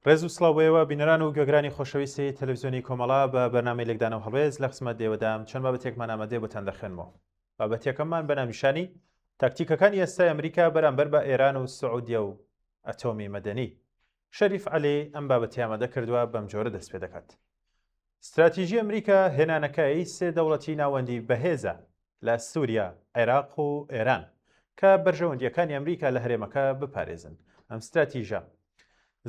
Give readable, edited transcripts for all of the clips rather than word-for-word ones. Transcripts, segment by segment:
ڕێز و سڵاوەیەوە بینەران و گوێگرانی خۆشەویستی تەلەڤیزیۆنی کۆمەڵا بە بەرنامەی لێکدانەوە هەڵوێز لە قسمەت دێوەدام چەند بابەتێکمان ئامادەیە بۆتان دەخوێنمەوە. بابەتێکەکەمان بە ناونیشانی تاکتیکەکانی ئێستای ئەمریکا بەرامبەر بە ئێران و سعودیە و ئەتۆمی مەدەنی. شەریف عەلی ئەم بابەتی ئامادە کردووە بەم جۆرە دەست پێ دەکات. استراتیژی ئەمریکا هێنانەکەی سێ دەوڵەتی ناوەندی بەهێزە لە سووریا، عێراق و ئێران کە بەرژەوەندیەکانی ئەمریکا لە هەرێمەکە بپارێزن. ئەم استراتیژە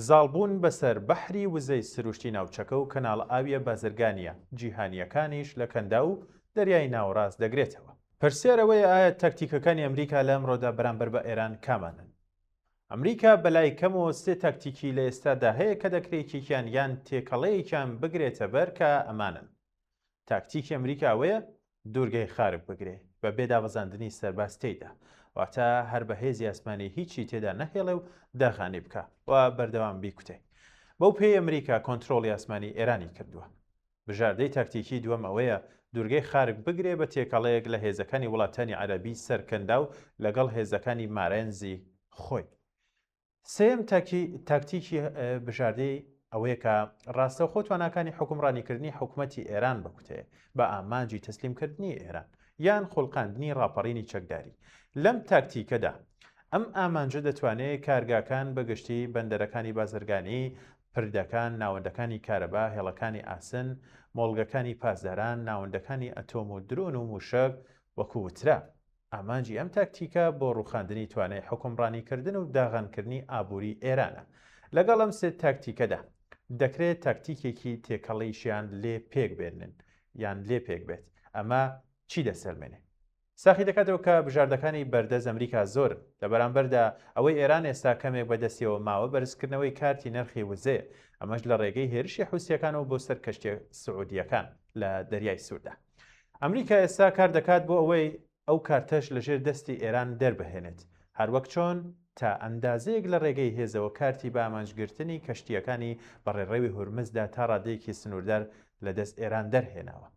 زاڵبوون بەسەر بەحری وزەی سروشتی ناوچەکە و کەناڵ ئاویە بازرگانیە جیهانیەکانیش لە کەندا و دەریای ناوەڕاست دەگرێتەوە. پرسیارەوەی ئایا تاکتیکەکانی ئەمریکا لە ئەمڕۆدا بەرامبەر بە ئێران کامانن؟ ئەمریکا بەلای کەمەوە سێ تاکتیکی لە ئێستادا هەیە کە دەکرێتیان یان تێکەڵەیەکیان بگرێتە بەر کە ئەمانن. تاکتیکی ئەمریکا ئەوەیە دوورگەی خارک بگرێ بە بێداوەزاندنی سەرباز تێیدا، واتە هەر بەهێزی ئاسمانی هیچی تێدا نەهێڵێ و داخانی بکە و بەردەوام بیکوتێ. بەو پێی ئەمریکا کۆنتترۆڵی ئاسمانی ئێرانی کردووە. بژاردەی تاکتیکی دووەم ئەوەیە دوورگەی خارک بگرێ بە تێکەڵەیەک لە هێزەکانی وڵاتانی عەرەبی سەرکەندا و لەگەڵ هێزەکانی مارەنزی خۆی. سێم تاکتیکی بژاردەی ئەوەیە کە ڕاستەوخۆ تواناکانی حکومڕانیکردنی حکوومەتی ئێران بکوتێ بە ئامانجی تەسلیمکردنی ئێران یان خۆڵقاندنی ڕاپەڕینی چەکداری. لەم تاکتیکەدا ئەم ئامانجە دەتوانێت کارگاکان بەگشتی بەندەرەکانی بازرگانی، پردەکان، ناوەندەکانی کارەبا، هێڵەکانی ئاسن، مۆڵگەکانی پاسداران، ناوەندەکانی ئەتۆم و درۆن و موشک وەکووترا. ئامانجی ئەم تاکتیکە بۆ ڕووخاندنی توانای حکومڕانیکردن و داغانکردنی ئابووری ئێرانە. لەگەڵ ئەم سێ تاکتیکەدا دەکرێت تاکتیکێکی تێکەڵەیشیان لێ پێک بێنن یان لێ پێک بێت. ئەمە چی دەسەلمێنێ؟ ساخی دەکاتەوە کە بژاردەکانی بەردەست ئەمریکا زۆر لە بەرامبەردا ئەوەی ئێران ئێستا کەمێک بەدەستیەوە ماوە بەرزکردنەوەی کارتی نرخی وزەیە، ئەمەش لە ڕێگەی هێرشی حوسیەکانەوە بۆ سەر کەشتە سعودیەکان لە دەریای سووردا. ئەمریکا ئێستا کار دەکات بۆ ئەوەی ئەو کارتەش لەژێر دەستی ئێران دەربهێنێت، هەروەک چۆن تا ئەندازەیەک لە ڕێگەی هێزەوە کارتی بە ئامانجگرتنی کەشتیەکانی بەڕێڕەوی هورمزدا تا ڕادەیەکی سنووردار لە دەست ئێران دەرهێناوە.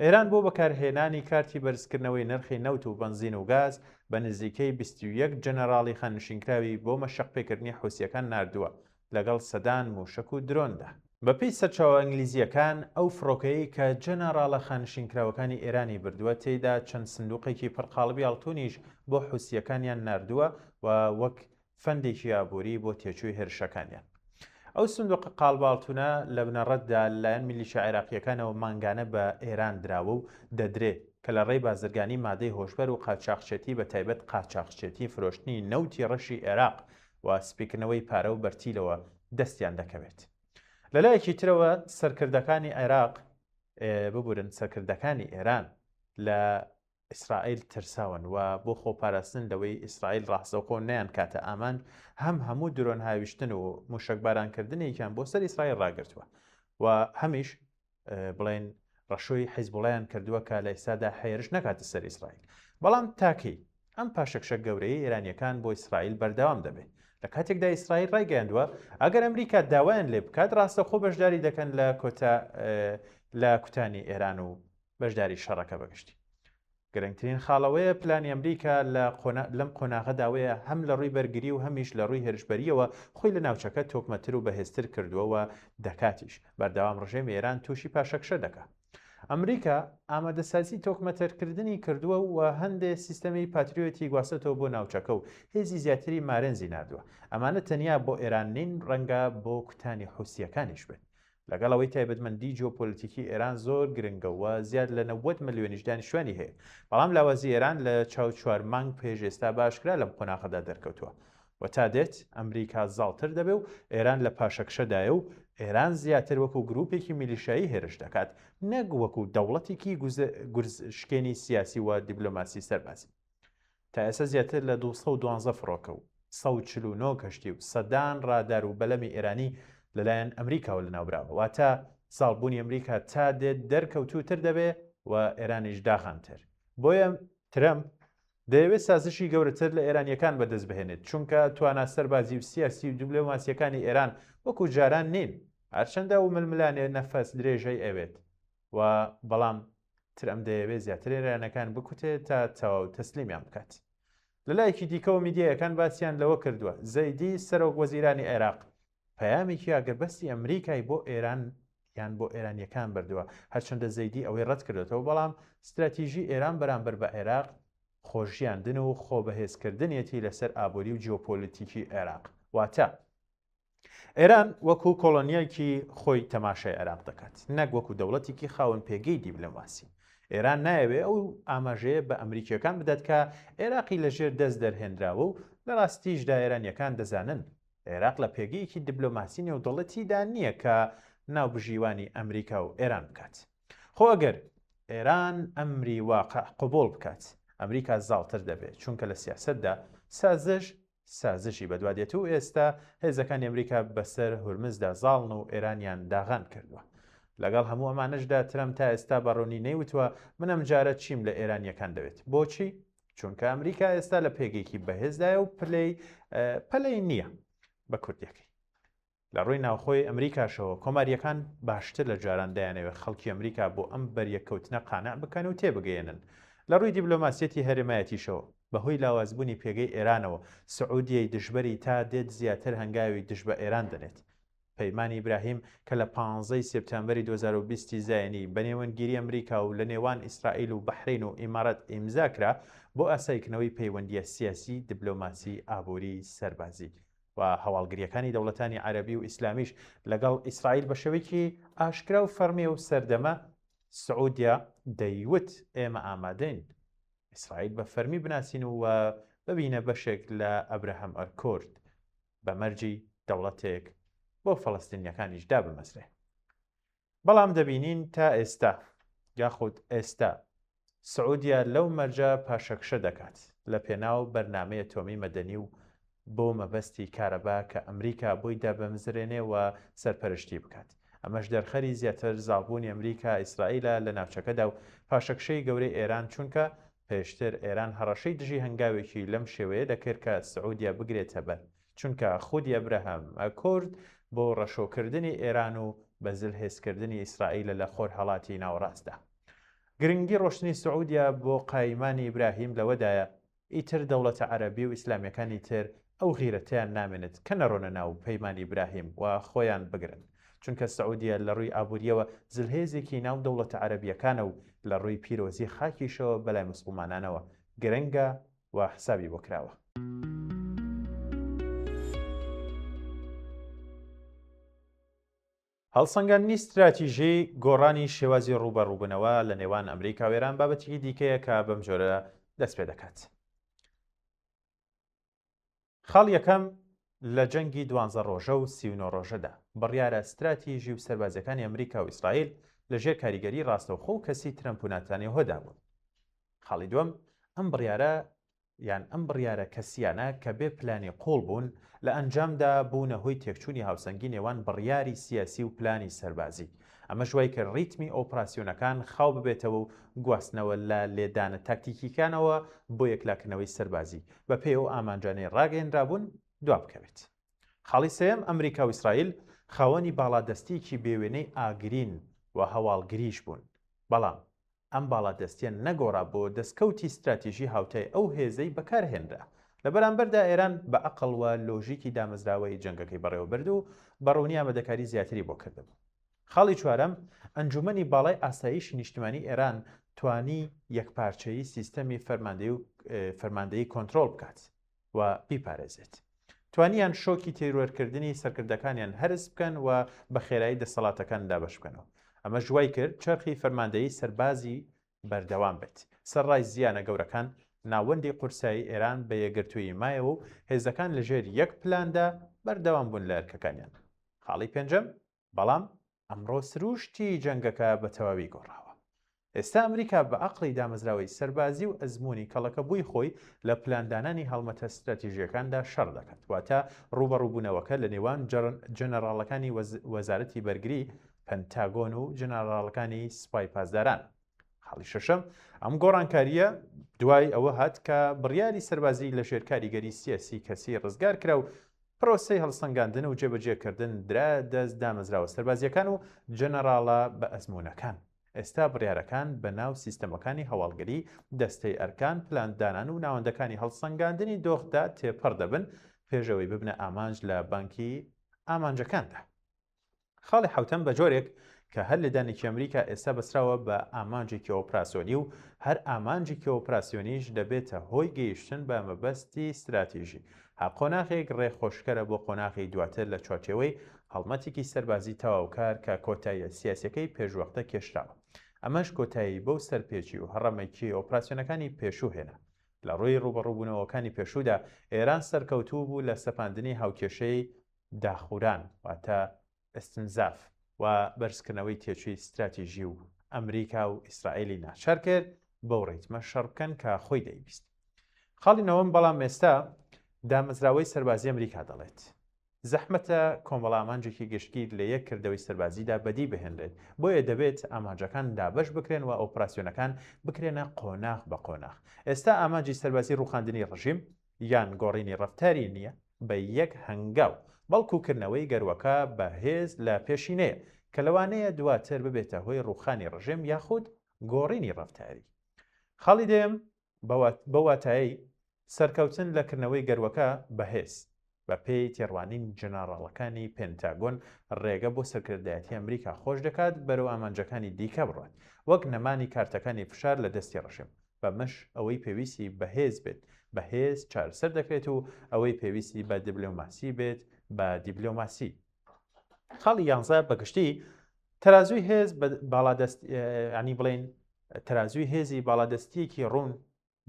ئێران بۆ بەکارهێنانی کارتی بەرزکردنەوەی نرخی نەوت و بنزین و گاز بە نزیکەی 21 جەنەراڵی خانشینکراوی بۆ مەشەقپێکردنی حوسیەکان ناردووە لەگەڵ سەدان موشک و درۆندا. بەپێی سەرچاوە ئینگلیزیەکان ئەو فڕۆکەیە کە جەنەراڵە خانشینکراوەکانی ئێرانی بردووە تێیدا چەند سندوقێکی پڕقاڵبی ئاڵتونیش بۆ حوسیەکانیان ناردووە و وەک فەندێکی ئابووری بۆ تێچووی هێرشەکانیان. ئەو سندوق قاڵباڵتونە لە بنەڕەتدا لایەن میلیشە عێراقیەکانەوە ماگانە بە ئێران دراوە و دەدرێت کە لە ڕێی بازرگانی مادەی هۆشبەر و قاچاقچێتی بە تایبەت قاچاقچێتی فرۆشتنی نەوتی ڕەشی عێراق و سپیکردنەوەی پارە و بەرتیلەوە دەستیان دەکەوێت. لەلایەکی ترەوە سەرکردەکانی عێراق ببورن سەرکردەکانی ئێران لە ئیسرائیل ترساون و بۆ خۆپاراستن لەوەی ئیسرائیل ڕاستەوخۆ نەیان کاتە ئامان هەموو درۆن هاویشتن و موشکبارانکردنێکیان بۆ سەر ئیسرائیل ڕاگرتووە و هەمیش بڵێن ڕەشۆی حیزبوڵایان کردووە کە لە ئێستادا حێرش نەکاتە سەر ئیسرائیل. بەڵام تاکەی ئەم پاشەکشە گەورەی ئێرانیەکان بۆ ئیسرائیل بەردەوام دەبێت. لە کاتێکدا ئیسرائیل ڕایگەیاندووە ئەگەر ئەمریکا داوایان لێ بکات ڕاستەوخۆ بەشداری دەکەن لە کوتانی ئێران و بەشداری شەڕەکە بەگشتی. گرنگترین خاڵەوەیە پلانی ئەمریکا لەم قۆناغەداوەیە هەم لە ڕووی بەرگری و هەمیش لە ڕووی هێرشبەریەوە خۆی لە ناوچەکە تۆکمەتر و بەهێزتر کردووە و دەکاتیش بەردەوام ڕژێمی ئێران تووشی پاشەکشە دەکات. ئەمریکا ئامادەسازی تۆکمەتەرکردنی کردووە و هەندێک سیستەمی پاتریۆتی گواستەوە بۆ ناوچەکە و هێزی زیاتری مارەنزی نردووە. ئەمانە تەنیا بۆ ئێران نین، ڕەنگە بۆ کوتانی حوسیەکانیش بێت. لەگەڵەوەی تایبەتمەندی جیۆپۆلیتیکی ئێران زۆر گرنگەوە زیاد لە 90 ملیۆنیشدانی شوێنی هەیە، بەڵام لاوازی ئێران لە چاو مانگ پێش ئێستا باشکرا لەم قۆناغەدا دەرکەوتووە و تا دێت ئەمریکا زاڵتر دەبێ و ئێران لە پاشەکشەدایە و ئێران زیاتر وەکو گروپێکی میلیشایی هێرش دەکات، نەک وەکو دەوڵەتێکی گورزشکێنی سیاسی و دیبلۆماسی سەربازی. تا ئێستا زیاتر لە 212 فڕۆکە و 149 کەشتی و سەدان ڕادار و بەلەمی ئێرانی لەلایەن ئەمریکاوە لەناوبراوە، واتە ساڵبوونی ئەمریکا تا دێت دەرکەوتووتر دەبێ و ئێرانیش داخانتر. بۆیە ترەمپ دەیەوێت سازشی گەورەتر لە ئێرانیەکان بەدەست بهێنێت، چونکە توانە سەربازی و سیاسی و دیبلۆماسیەکانی ئێران وەکو جاران نین، هەرچەندە و ململانێ نەفەس درێژەی ئەوێت و بەڵام ترەمپ دەیەوێت زیاتر ئێرانەکان بکوتێت تا تەواو تەسلیمیان بکات. لەلایەکی دیکەوە میدیایەکان باسییان لەوە کردووە زەیدی سەرۆک وەزیرانی عێراق پەیامێکی ئاگربەستی ئەمریکای بۆ ئێران یان بۆ ئێرانیەکان بردووە هەرچەندە زەیدی ئەوەی ڕەت کردێتەوە بەڵام استراتیژی ئێران بەرامبەر بە عێراق خۆشیاندن و خۆبەهێزکردنیەتی لەسەر ئابووری و جیۆپۆلیتیکی عێراق واتە ئێران وەکو کۆڵۆنیایکی خۆی تەماشای عێراق دەکات نەک وەکو دەوڵەتێکی خاوەن پێگەی دیبلۆماسی ئێران نایەوێ ئەو ئاماژەیە بە ئەمریکیەکان بدات کە عێراقی لەژێر دەست دەرهێنراوە و لە ڕاستیشدا ئێرانیەکان دەزانن عێراق لە پێگەیەکی دیبلۆماسی نێودەوڵەتیدا نییە کە ناوبژیوانی ئەمریکا و ئێران بکات خۆ ئەگەر ئێران ئەمری واقع قبول بکات ئەمریکا زاڵتر دەبێت چونکە لە سیاسەتدا سازشی بەدوادێت و ئێستا هێزەکانی ئەمریکا بەسەر هورمزدا زاڵن و ئێرانیان داغان کردووە لەگەڵ هەموو ئەمانەشدا ترەم تا ئێستا بەڕوونی نەیوتوە من ئەم جارە چیم لە ئێرانیەکان دەوێت بۆچی؟ چونکە ئەمریکا ئێستا لە پێگەیەکی بەهێزدایە و پلەی نییە بە کوردیەکەی لە ڕووی ناوخۆی ئەمریکاشەوە کۆماریەکان باشتر لە جاران دەیانەوێت خەڵکی ئەمریکا بۆ ئەم بەریەکەوتنە قانع بکەن و تێبگەێنن لە ڕووی دیبلۆماسیەتی هەرێمایەتیشەوە بەهۆی لاوازبوونی پێگەی ئێرانەوە سعودیەی دژبەری تا دێت زیاتر هەنگاوی دژ بە ئێران دەنێت پەیمانی ئیبراهیم کە لە 15 سپتامبەری 2020 زایانی بەنێوەنگیری ئەمریکا و لە نێوان ئیسرائیل و بەحرین و ئیمارەت ئیمزاکرا بۆ ئاسایکردنەوەی پەیوەندیە سیاسی دیبلۆماسی ئابووری سەربازی و هەواڵگریەکانی دەوڵەتانی عەرەبی و ئیسلامیش لەگەڵ ئیسرائیل بە شێوەیەکی ئاشکرا و فەرمی و سەردەمە سعودیا دەیوت ئێمە ئامادەین ئیسرائیل بە فەرمی بناسین و ببینە بەشێک لە ئەبراهەم ئەکۆرد بە مەرجی دەوڵەتێک بۆ فەڵەستینیەکانیش دابمەزرێ بەڵام دەبینین تا ئێستا یاخود ئێستا سعودیا لەو مەرجە پاشەکشە دەکات لە پێناو بەرنامەی ئەتۆمی مەدەنی و بۆ مەبەستی کارەبا کە ئەمریکا بۆی دابەمزرێنێ و سەرپەرشتی بکات ئەمەش دەرخەری زیاتر زاڵبوونی ئەمریکا ئیسرائیلە لە ناوچەکەدا و پاشەکشەی گەورەی ئێران چونکە پێشتر ئێران هەڕەشەی دژی هەنگاوێکی لەم شێوەیە دەکرد کە سعودیا بگرێتە بەر چونکە خودی ئەبراهەم ئەکۆرد بۆ ڕەشۆکردنی ئێران و بەزلهێزکردنی ئیسرائیلە لە خۆرهەڵاتی ناوەڕاستدا گرنگی ڕۆشتنی سعودیا بۆ قایمانی ئیبراهیم لەوەدایە ئیتر دەوڵەتە عەرەبی و ئیسلامیەکانی تر ئەو غیرەتیان نامێنێت کە نەڕۆنە ناو پەیمانی ئیبراهیم و خۆیان بگرن چونکە سعودیا لە ڕووی ئابووریەوە زلهێزێکی ناو دەوڵەتە عەرەبیەکانە و لە ڕووی پیرۆزی خاکیشەوە بەلای موسڵمانانەوە گرنگە و حسابی بۆ کراوە هەڵسەنگاندنی استراتیژی گۆڕانی شێوازی ڕوبەڕووبوونەوە لە نێوان ئەمریکا و ئێران بابەتێکی دیکەیە کە بەم جۆرە دەست پێ دەکات خاڵ یەکەم لە جەنگی 12 ڕۆژە و 39 ڕۆژەدا بڕیارە استراتیژی و سەربازەکانی ئەمریکا و ئیسرائیل لەژێر کاریگەری ڕاستەوخۆ و کەسی ترەمپ و ناتانیاهۆدا بوون خاڵی دووەم ئەم بڕیارە کەسیانە کە بێ پلانی قوڵ بوون لە ئەنجامدا بوونە هۆی تێکچوونی هاوسەنگی نێوان بڕیاری سیاسی و پلانی سەربازی ئەمە ژوای کە ڕیتمی ئۆپراسیۆنەکان خاو ببێتەوە و گواستنەوە لە لێدانە تاکتیکیکانەوە بۆ یەکلاکردنەوەی سەربازی بە پێی ئەو ئامانجانەی ڕاگەیەنرابوون دوا بکەوێت خاڵی سێم ئەمریکا و ئیسرائیل خاوەنی باڵادەستیکی بێوێنەی ئاگرین و هەواڵگریش بوون بەڵام ئەم باڵادەستیە نەگۆڕا بۆ دەستکەوتی استراتیژی هاوتای ئەو هێزەی بەکارهێنرا لە بەرامبەردا ئێران بە ئەقڵ و لۆژیکی دامەزراوەی جەنگەکەی بەڕێوەبرد و بەڕوونی ئامادەکاری زیاتری بۆ کردبوو خاڵی چوارەم ئەنجومەنی باڵای ئاسایشی نیشتیمانی ئێران توانی یەکپارچەیی سیستەمی فەرماندەیی کۆنتڕۆڵ بکات و بیپارێزێت توانیان شۆکی تێروەرکردنی سەرکردەکانیان هەرس بکەن و بە خێرایی دەسەڵاتەکان دابەش بکەنەوە ئەمە ژوای کرد چرخی فەرماندەیی سەربازی بەردەوام بێت سەرڕای زیانە گەورەکان ناوەندی قورسایی ئێران بە یەکگرتووی مایەوە و هێزەکان لەژێر یەک پلاندا بەردەوام بوون لە ئەرکەکانیان خاڵی پێنجەم بەڵام ئەمڕۆ سروشتی جەنگەکە بە تەواوی گۆڕاوە ئێستا ئەمریکا بە ئەقڵی دامەزراوەی سەربازی و ئەزمموی کەڵەکە بووی خۆی لە پلاندانانی هەڵمەتە استراتیژیەکاندا شەڕ دەکات واتە ڕوبەڕووبوونەوەکە لە نێوان جەنەڕاڵەکانی وەزارەتی بەرگری پەنتاگۆن و جەنەڕاڵەکانی سوپای پاسداران خاڵی شەشەم ئەم گۆڕانکاریە دوای ئەوە هات کە بڕیاری سەربازی لە ژێر کاریگەری سیاسی کەسی ڕزگار کرا و پرۆسەی هەڵسەنگاندن و جێبەجێکردن درا دەست دامەزراوە سەربازیەکان و جەنەڕاڵە بە ئەزمونونەکان ئێستا بڕیارەکان بە ناو سیستەمەکانی هەواڵگەری دەستەی ئەرکان پلاندانان و ناوەندەکانی هەڵسەنگاندنی دۆخدا تێپەڕ دەبن پێشەوەی ببنە ئامانج لە بانکی ئامانجەکاندا. خاڵی حوتەم بە جۆرێک کە هەر لە دانێکی ئەمریکا ئێستا بەسراوە بە ئامانجێکی ئۆپراسیۆنی و هەر ئامانجێکی ئۆپراسیۆنیش دەبێتە هۆی گەیشتن بە مەبەستی استراتیژی قۆناغێک ڕێخۆشکەرە بۆ قۆناغی دواتر لە چوارچێوەی هەڵمەتێکی سەربازی تەواوکار کە کۆتاییە سیاسەکەی پێشوەختە کێشراوە. ئەمەش کۆتایی بەو سەرپێچی و هەڕەمەکی ئۆپراسیۆنەکانی پێشوو هێنا. لە ڕووی ڕوبەڕووبوونەوەکانی پێشوودا ئێران سەرکەوتوو بوو لە سەپاندنی هاوکێشەی داخوران واتە ئەستنزاف و بەرزکردنەوەی تێچووی استراتیژی و ئەمریکا و ئیسرائیلی ناچار کرد بەو ڕێتمە شەڕ بکەن کە خۆی دەیویست. خاڵی نەوەم بەڵام ئێستا دامەزراوەی سەربازی ئەمریکا دەڵێت. زەحمەتە کۆمەڵ ئامانجێکی گشتگیر لە یەک کردەوەی سەربازیدا بەدی بهێنرێت، بۆیە دەبێت ئامانجەکان دابەش بکرێن و ئۆپراسیۆنەکان بکرێنە قۆناغ بە قۆناغ. ئێستا ئامانجی سەربازی ڕووخاندنی ڕژیم یان گۆڕینی ڕەفتاری نییە بە یەک هەنگاو، بەڵکوکردنەوەی گەروەکە بەهێز لە پێشینەیە کە لەوانەیە دواتر ببێتە هۆی ڕووخانی ڕژیم یاخود گۆڕینی ڕەفتاری. خاڵی دێم بە واتایی سەرکەوتن لەکردنەوەی گەروەکە بەهێز بە پێی تێڕوانین جەنەڕاڵەکانی پێنتاگۆن ڕێگە بۆ سەرکردایەتی ئەمریکا خۆش دەکات بەرەو ئامانجەکانی دیکە بڕوات وەک نەمانی کارتەکانی فشار لە دەستی ڕژیم. بەمەش ئەوەی پێویستی بەهێز بێت بەهێز چارەسەر دەکرێت و ئەوەی پێویستی بە دیبلۆماسی بێت بە دیبلۆماسی. خاڵی 11 بەگشتی تەرازوی هێز ینی بڵێن تەرازوی هێزی باڵادەستیەکی ڕوون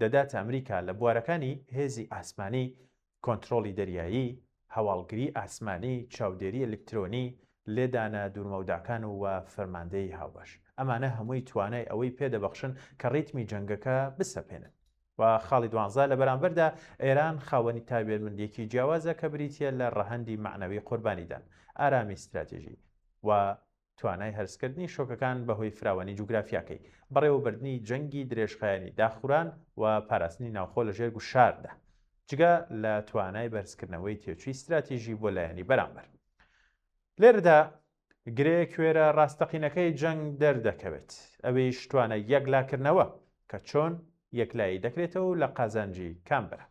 دەداتە ئەمریکا لە بوارەکانی هێزی ئاسمانی، کۆنتترۆلی دەریایی، هەواڵگری ئاسمانی، چاودێری ئەلکترۆنی، لێدانە دوورمەوداکان و فەرماندەی هاوبەش. ئەمانە هەمووی توانای ئەوەی پێدەبەخشن کە ڕیتمی جەنگەکە بسەپێنن. و خاڵی 12 لە بەرامبەردا ئێران خاوەنی تایبەتمەندیەکی جیاوازە کە بریتە لە ڕەهەندی معنەوی قوربانیدان، ئارامی استراتیژی و توانای هەرسکردنی شۆکەکان بەهۆی فراوانی جوگرافیاکەی، بەڕێوەبردنی جەنگی درێژخایەنی داخوران و پاراستنی ناوخۆ لە ژێر گوشاردا، جگە لە توانای بەرزکردنەوەی تێچووی استراتیژی بۆ لایەنی بەرامبەر. لێرەدا گرێ کوێرە ڕاستەقینەکەی جەنگ دەردەکەوێت، ئەوەیش توانە یەکلاکردنەوە کە چۆن یەکلایی دەکرێتەوە و لە قازانجی کامبرە.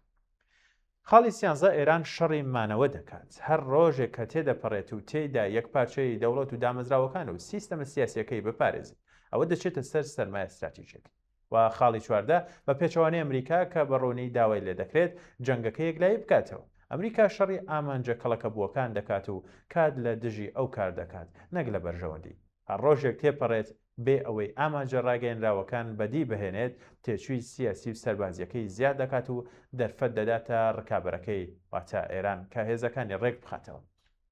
خاڵی 13 ئێران شەڕی مانەوە دەکات، هەر ڕۆژێک کە تێدەپەڕێت و تێیدا یەک پارچەی دەوڵەت و دامەزراوەکان و سیستەمە سیاسیەکەی بپارێزێت، ئەوە دەچێتە سەر سەرمایە استراتیژیەک. و خاڵی 14 بە پێچەوانەی ئەمریکا کە بەڕوونی داوای لێ دەکرێت جەنگەکە یەکلایی بکاتەوە. ئەمریکا شەڕی ئامانجە کەڵەکە بووەکان دەکات و کات لە دژی ئەو کار دەکات، نەک لە بەرژەوەندی. هەر ڕۆژێک تێپەڕێت بێ ئەوەی ئامانجە ڕاگەیەنراوەکان بەدی بهێنێت، تێچووی سیاسی و سەربازیەکەی زیاد دەکات و دەرفەت دەداتە ڕکابەرەکەی واتە ئێران کە هێزەکانی ڕێک بخاتەوە.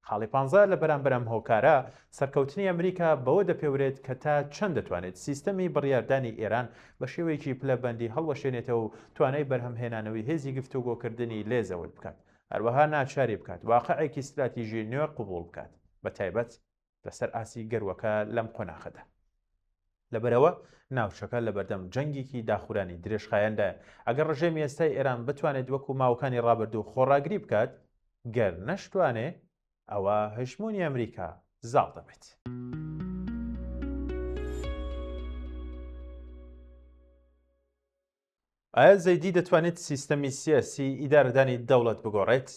خاڵی 15 لە بەرامبەرم هۆکارە سەرکەوتنی ئەمریکا بەوە دەپێورێت کە تا چەند دەتوانێت سیستەمی بڕیاردانی ئێران بە شێوەیەکی پلەبەندی هەڵوەشێنێتەوە و توانای بەرهەمهێنانەوەی هێزی گفتوگۆکردنی لێزەوت بکات، هەروەها ناچاری بکات واقعێکی استراتیژی نوێ قبول بکات، بە تایبەت لەسەر ئاسی گەروەکە لەم قۆناغەدا. لەبەرەوە ناوچەکە لە بەردەم جەنگێکی داخورانی درێژخایەندا. ئەگەر ڕژێمی ئێستای ئێران بتوانێت وەکو ماوەکانی ڕابردوو خۆڕاگری بکات، گەر نەشتوانێ ئەوە هەژمۆنی ئەمریکا زاڵ دەبێت. ئایا زەیدی دەتوانێت سیستەمی سیاسی ئیدارەدانی دەوڵەت بگۆڕێت؟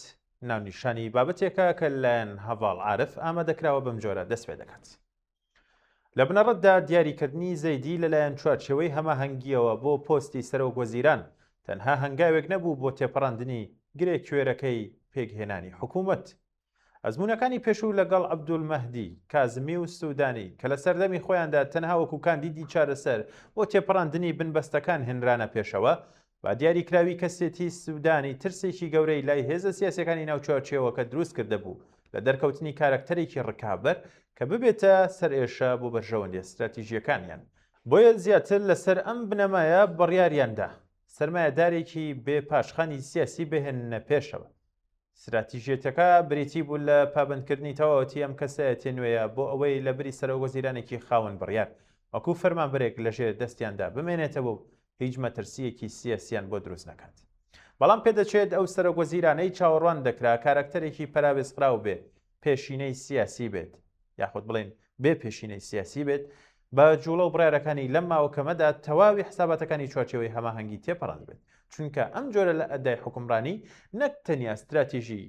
ناونیشانی بابەتێکە کە لایەن هەڤاڵ عارف ئامادەکراوە بەم جۆرە دەست پێ دەکات. لە بنەڕەتدا دیاریکردنی زەیدی لەلایەن چوارچێوەی هەماهەنگیەوە بۆ پۆستی سەرۆکوەزیران تەنها هەنگاوێک نەبوو بۆ تێپەڕاندنی گرێ کوێرەکەی پێکهێنانی حکوومەت. ئەزمونەکانی پێشوو لەگەڵ عەبدولمەهدی کازمی و سوودانی کە لە سەردەمی خۆیاندا تەنها وەکو کاندیدی چارەسەر بۆ تێپەڕاندنی بنبەستەکان هێنرانە پێشەوە، با دیاریکراوی کەسێتی سوودانی ترسێکی گەورەی لای هێزە سیاسەکانی ناوچوارچێوەکە دروست کردهبوو لە دەرکەوتنی کارکتەرێکی ڕکابەر کە ببێتە سەرئێشە بۆ بەرژەوەندی استراتیژیەکانیان. بۆیە زیاتر لەسەر ئەم بنەمایە بڕیاریاندا سەرمایەدارێکی بێ پاشخانی سیاسی بهێننە پێشەوە. استراتیژیەتەکە بریتی بوو لە پابندکردنی تەواوەتی ئەم کەسایەتیە نوێیە بۆ ئەوەی لە بری سەرۆکوەزیرانێکی خاوەن بڕیار وەکو فەرمانبەرێک لەژێر دەستیاندا بمێنێتەوە و هیچ مەترسیەکی سیاسیان بۆ دروست نەکات. بەڵام پێدەچێت ئەو سەرۆکوەزیرانەی چاوەڕوان دەکرا کارکتەرێکی پەراوێزقراو بێ، پێشینەی سیاسی بێت، یاخود بڵێن بێ پێشینەی سیاسی بێت، بە جوڵە و بڕیارەکانی لەم ماوەکەمەدا تەواوی حساباتەکانی چوارچێوەی هەماهەنگی تێپەڕاند بێت، چونکە ئەم جۆرە لە ئەدای حکومڕانی نەک تەنیا استراتیژی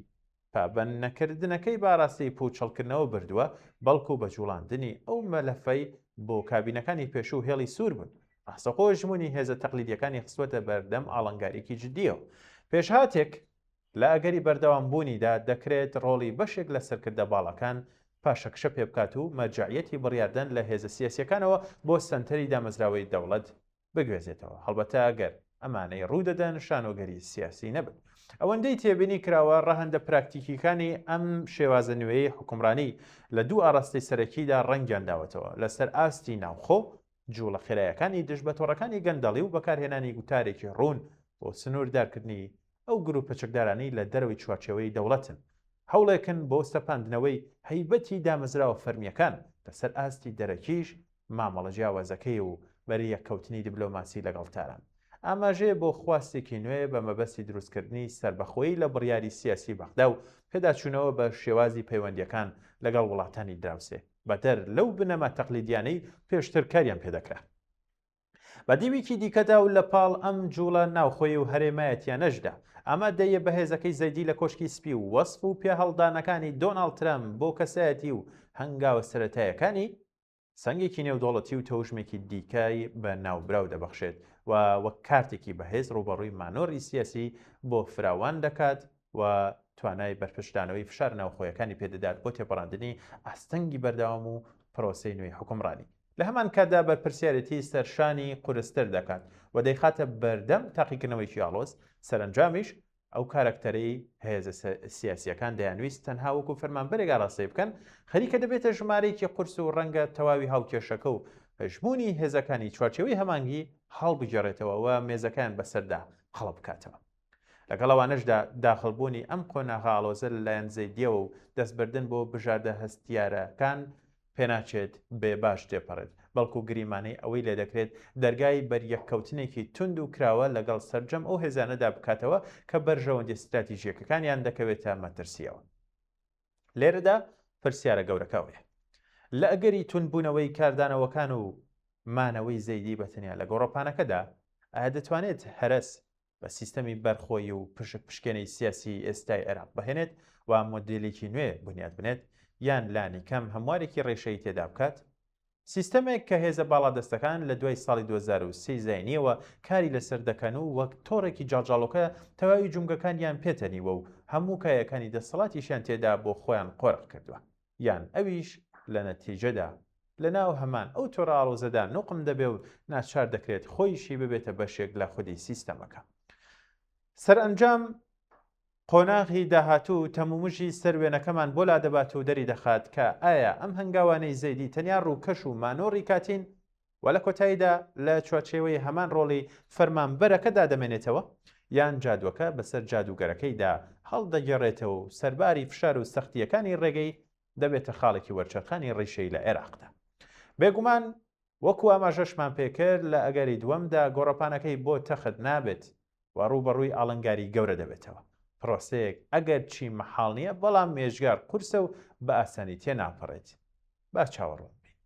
پابەنەکردنەکەی باڕاستی پوچەڵکردنەوە بردووە بەڵکو بە جوڵاندنی ئەو مەلەفەی بۆ کابینەکانی پێشوو هێڵی سوور بوون. ڕاستەخۆ ژمونی هێزە تەقلیدیەکانی خستوەتە بەردەم ئاڵنگارێکی جددیەوە. پێشهاتێک لە ئەگەری بەردەوامبوونیدا دەکرێت ڕۆڵی بەشێک لە سەرکردە باڵەکان پاشەکشە پێ بکات و مەرجعیەتی بڕیاردن لە هێزە سیاسیەکانەوە بۆ سنتەری دامەزراوەی دەوڵەت بگوێزێتەوە. هەڵبەتە ئەگەر ئەمانەی ڕوودەدەن شانۆگەری سیاسی نەبن. ئەوەندەی تێبینی کراوە ڕەهەندە پراکتیکیەکانی ئەم شێوازە نوێی حکومڕانی لە دوو ئاڕاستەی سەرەکیدا ڕەنگیان داوەتەوە لەسەر ئاستی ناوخۆ جوڵە خێرایەکانی دژ بە تۆڕەکانی گەندەڵی و بەکارهێنانی گوتارێکی ڕوون بۆ سنووردارکردنی ئەو گروپە چەکدارانی لە دەرەوەی چوارچێوەی دەوڵەتن. هەوڵێکن بۆ سەپاندنەوەی هەیبەتی دامەزراوە فەرمیەکان لەسەر ئاستی دەرەکیش مامەڵە جیاوازەکەی و بەری یەککەوتنی دیبلۆماسی لەگەڵ تاران. ئاماژەیە بۆ خواستێکی نوێ بە مەبەستی دروستکردنی سربەخۆیی لە بڕیاری سیاسی بەغدا و پێداچوونەوە بە شێوازی پەیوەندیەکان لەگەڵ وڵاتانی دراوسێ بەدەر لەو بنەما تەقلیدیانەی پێشتر کاریان پێدەکرا. بە دیویکی دیکەدا و لە پاڵ ئەم جوڵە ناوخۆی و هەرێمایەتیانەشدا ئامادەیە بەهێزەکەی زەیدی لە کۆشکی سپی و وەسف و پێهەڵدانەکانی دۆناڵد ترامپ بۆ کەسایەتی و هەنگاوە سەرەتایەکانی سەنگێکی نێودوڵەتی و تەوژمێکی دیکای بە ناوبراو دەبەخشێت و وەک کارتێکی بەهێز ڕوبەڕووی مانۆری سیاسی بۆ فراوان دەکات و توانای بەرپشتانەوەی فشار ناوخۆیەکانی پێدەدات بۆ تێپەڕاندنی ئاستەنگی بەردەوام و پرۆسەی نوێی حکومڕانی. لە هەمان کاتدا بەرپرسیارەتی سەرشانی قورستر دەکات و دەیخاتە بەردەم تاقیکردنەوەیکی ئاڵۆز. سەرنجامیش ئەو کارکتەرەی هێزە سیاسیەکان دەیانویست تەنها وەکو فەرمانبەرێک ئاڕاستەی بکەن خەریکە دەبێتە ژمارەیەکی قورس و ڕەنگە تەواوی هاوکێشەکە و هەژمونی هێزەکانی چوارچێوەی هەمانگی هەڵبگێڕێتەوە و مێزەکان بەسەردا قەڵە بکاتەوە. لەگەڵەوانشدا داخڵبوونی ئەم قۆناغا ئاڵۆزە لەلایەن زەیدیەوە و دەستبردن بۆ بژاردە هەستیارەکان پێناچێت بێ باش تێپەڕێت، بەڵکو گریمانەی ئەوەی لێ دەکرێت دەرگای بەریەککەوتنێکی تند و کراوە لەگەڵ سەرجەم ئەو هێزانەدا بکاتەوە کە بەرژەوەندی استراتیژیەکەکانیان دەکەوێتە مەترسیەوە. لێرەدا پرسیارە گەورەکەوەیە لە ئەگەری تونبوونەوەی کاردانەوەکان و مانەوەی زەیدی بەتەنیا لە گۆڕەپانەکەدا ئایا دەتوانێت هەرس بە سیستەمی بەرخۆی و پشکنەی سیاسی ئێستای عێراق بهێنێت و مۆدێلێکی نوێ بنیاد بنێت یان لانی کەم هەموارێکی ڕێشەی تێدا بکات؟ سیستەمێک کە هێزە باڵادەستەکان لە دوای ساڵی 2023 زاینیەوە کاری لەسەر دەکەن و وەک تۆڕێکی جاڵجاڵۆکە تەواوی جونگەکانیان پێتەنیوە و هەموو کایەکانی دەسەڵاتیشیان تێدا بۆ خۆیان قۆرق کردووە، یان ئەویش لە نەتیجەدا لە ناو هەمان ئەو تۆڕە ئاڵۆزەدا نوقم دەبێ و ناچار دەکرێت خۆیشی ببێتە بەشێک لە خودی سیستەمەکە. سەرئەنجام قۆناغی داهاتوو تەمومژی سەروێنەکەمان بۆ لا دەبات و دەری دەخات کە ئایا ئەم هەنگاوانەی زەیدی تەنیا ڕووکەش و مانۆڕی کاتین و لە کۆتاییدا لە چوارچێوەی هەمان ڕۆڵی فەرمانبەرەکەدا دەمێنێتەوە یان جادوەکە بەسەر جادوگەرەکەیدا هەڵدەگەڕێتەوە و سەرباری فشار و سەختیەکانی ڕێگەی دەبێتە خاڵێکی وەرچەرخانی ڕیشەی لە عێراقدا. بێگومان وەکو ئاماژەشمان پێکرد لە ئەگەری دووەمدا گۆڕەپانەکەی بۆ تەخت نابێت و ڕوبەڕووی ئاڵنگاری گەورە دەبێتەوە. پرۆسەیەک ئەگەر چی مەحاڵ نییە بەڵام مێژگار قورسە و بە ئاسانی تێناپەڕێت. با چاوەڕوان بین.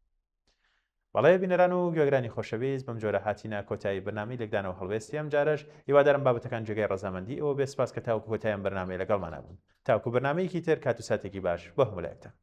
بەڵێ بینەران و گوێگرانی خۆشەویست بەم جۆرە هاتینە کۆتایی بەرنامەی لەگدانەوە هەڵوێستی ئەم جارش هیوادارم بابەتەکان جێگای ڕەزامەندی ئەوە بێ سپاس کە تاوکو کۆتاییان بەرنامەی لەگەڵمان نبوون. تاوکو بەرنامەیەکی تر کات و ساتێکی باش بۆ هەموو لایەکتان.